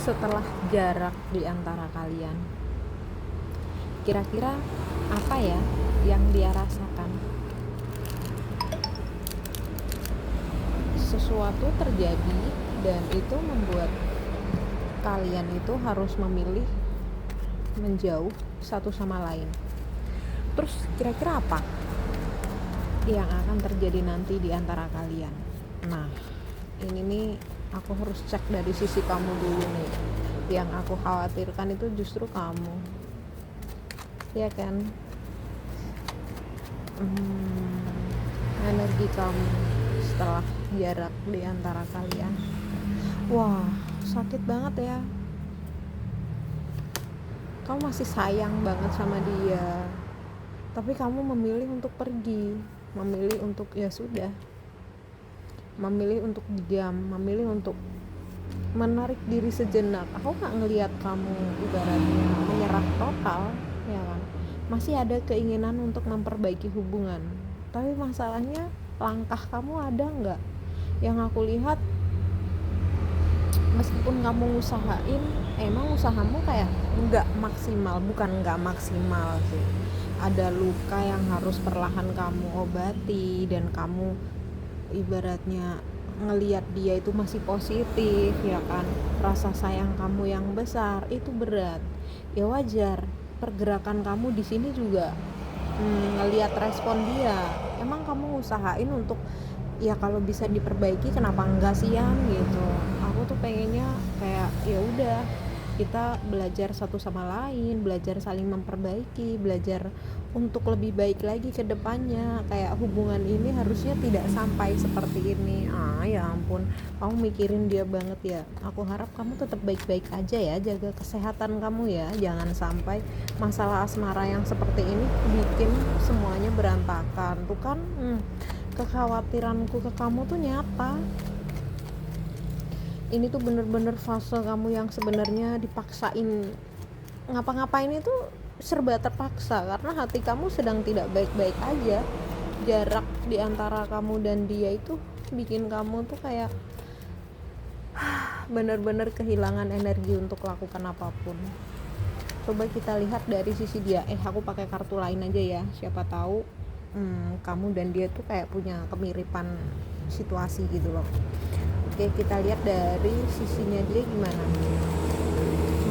setelah jarak di antara kalian? Kira-kira apa ya yang dia rasakan? Sesuatu terjadi dan itu membuat kalian itu harus memilih menjauh satu sama lain. Terus kira-kira apa yang akan terjadi nanti di antara kalian? Nah, ini nih aku harus cek dari sisi kamu dulu nih. Yang aku khawatirkan itu justru kamu, ya kan? Energi kamu setelah jarak di antara kalian, wah sakit banget ya. Kamu masih sayang banget sama dia, tapi kamu memilih untuk pergi, memilih untuk ya sudah, memilih untuk diam, memilih untuk menarik diri sejenak. Aku gak ngelihat kamu ibaratnya menyerah total, ya kan? Masih ada keinginan untuk memperbaiki hubungan, tapi masalahnya langkah kamu ada nggak? Yang aku lihat, meskipun kamu usahain, emang usahamu kayak nggak maksimal. Bukan nggak maksimal sih, ada luka yang harus perlahan kamu obati, dan kamu ibaratnya ngelihat dia itu masih positif, ya kan? Rasa sayang kamu yang besar itu berat. Ya wajar, pergerakan kamu di sini juga ngelihat respon dia. Emang kamu usahain untuk ya kalau bisa diperbaiki, kenapa enggak sih ya gitu. Aku tuh pengennya kayak ya udah, kita belajar satu sama lain, belajar saling memperbaiki, belajar untuk lebih baik lagi ke depannya. Kayak hubungan ini harusnya tidak sampai seperti ini. Ya ampun, kamu mikirin dia banget ya. Aku harap kamu tetap baik-baik aja ya, jaga kesehatan kamu ya. Jangan sampai masalah asmara yang seperti ini bikin semuanya berantakan. Tuh kan, kekhawatiranku ke kamu tuh nyata. Ini tuh bener-bener fase kamu yang sebenarnya dipaksain ngapa-ngapain itu serba terpaksa, karena hati kamu sedang tidak baik-baik aja. Jarak di antara kamu dan dia itu bikin kamu tuh kayak bener-bener kehilangan energi untuk lakukan apapun. Coba kita lihat dari sisi dia. Aku pakai kartu lain aja ya, siapa tahu kamu dan dia tuh kayak punya kemiripan situasi gitu loh. Oke, kita lihat dari sisinya dia gimana.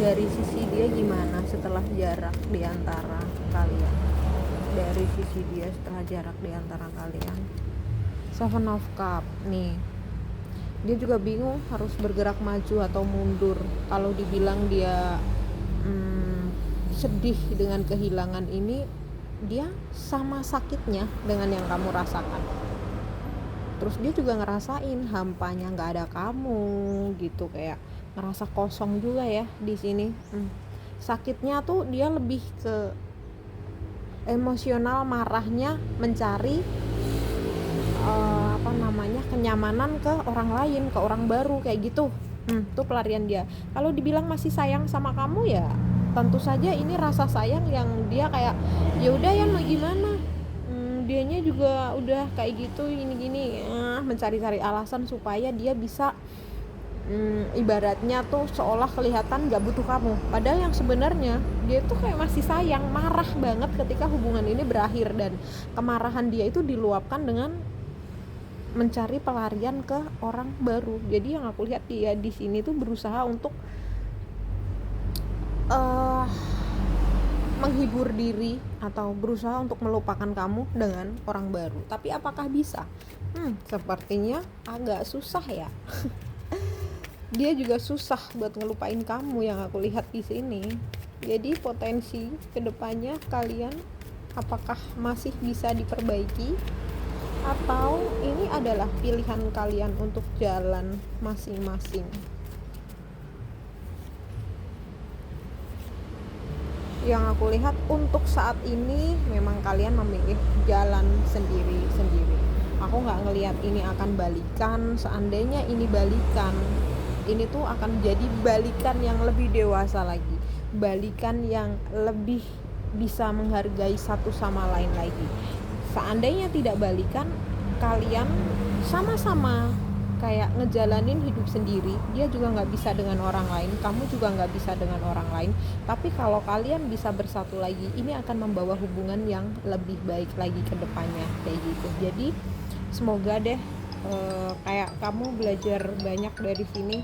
Dari sisi dia gimana setelah jarak di antara kalian. Dari sisi dia setelah jarak di antara kalian. Seven of Cup nih. Dia juga bingung harus bergerak maju atau mundur. Kalau dibilang dia sedih dengan kehilangan ini, dia sama sakitnya dengan yang kamu rasakan. Terus dia juga ngerasain hampanya nggak ada kamu gitu, kayak ngerasa kosong juga ya di sini. Sakitnya tuh dia lebih ke emosional, marahnya mencari kenyamanan ke orang lain, ke orang baru kayak gitu. Tuh pelarian dia. Kalau dibilang masih sayang sama kamu ya tentu saja ini rasa sayang yang dia kayak ya udah ya mau gimana. Dianya juga udah kayak gitu gini-gini, mencari-cari alasan supaya dia bisa ibaratnya tuh seolah kelihatan gak butuh kamu, padahal yang sebenarnya dia tuh kayak masih sayang, marah banget ketika hubungan ini berakhir, dan kemarahan dia itu diluapkan dengan mencari pelarian ke orang baru. Jadi yang aku lihat dia di sini tuh berusaha untuk menghibur diri atau berusaha untuk melupakan kamu dengan orang baru. Tapi apakah bisa? Sepertinya agak susah ya. Dia juga susah buat ngelupain kamu yang aku lihat di sini. Jadi potensi kedepannya kalian apakah masih bisa diperbaiki, atau ini adalah pilihan kalian untuk jalan masing-masing? Yang aku lihat untuk saat ini memang kalian memilih jalan sendiri-sendiri. Aku gak ngelihat ini akan balikan. Seandainya ini balikan, ini tuh akan jadi balikan yang lebih dewasa lagi, balikan yang lebih bisa menghargai satu sama lain lagi. Seandainya tidak balikan, kalian sama-sama kayak ngejalanin hidup sendiri. Dia juga nggak bisa dengan orang lain, kamu juga nggak bisa dengan orang lain. Tapi kalau kalian bisa bersatu lagi, ini akan membawa hubungan yang lebih baik lagi ke depannya, kayak gitu. Jadi semoga deh kayak kamu belajar banyak dari sini,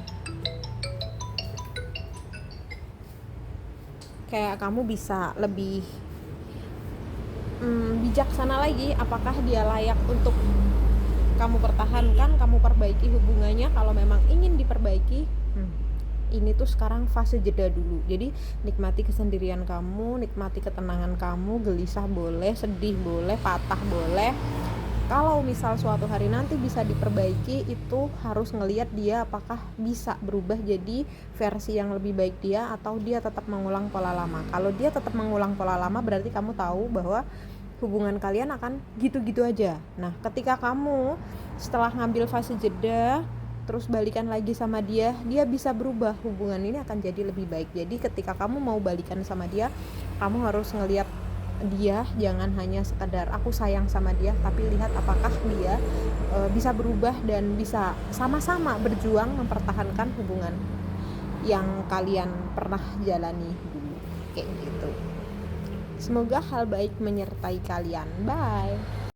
kayak kamu bisa lebih bijaksana lagi, apakah dia layak untuk kamu pertahankan, kamu perbaiki hubungannya. Kalau memang ingin diperbaiki, ini tuh sekarang fase jeda dulu. Jadi nikmati kesendirian kamu, nikmati ketenangan kamu, gelisah boleh, sedih boleh, patah boleh. Kalau misal suatu hari nanti bisa diperbaiki, itu harus ngelihat dia apakah bisa berubah jadi versi yang lebih baik dia, atau dia tetap mengulang pola lama. Kalau dia tetap mengulang pola lama, berarti kamu tahu bahwa hubungan kalian akan gitu-gitu aja. Nah, ketika kamu setelah ngambil fase jeda, terus balikan lagi sama dia, dia bisa berubah, hubungan ini akan jadi lebih baik. Jadi ketika kamu mau balikan sama dia, kamu harus ngelihat dia, jangan hanya sekedar aku sayang sama dia, tapi lihat apakah dia bisa berubah dan bisa sama-sama berjuang mempertahankan hubungan yang kalian pernah jalani dulu, kayak gitu. Semoga hal baik menyertai kalian. Bye.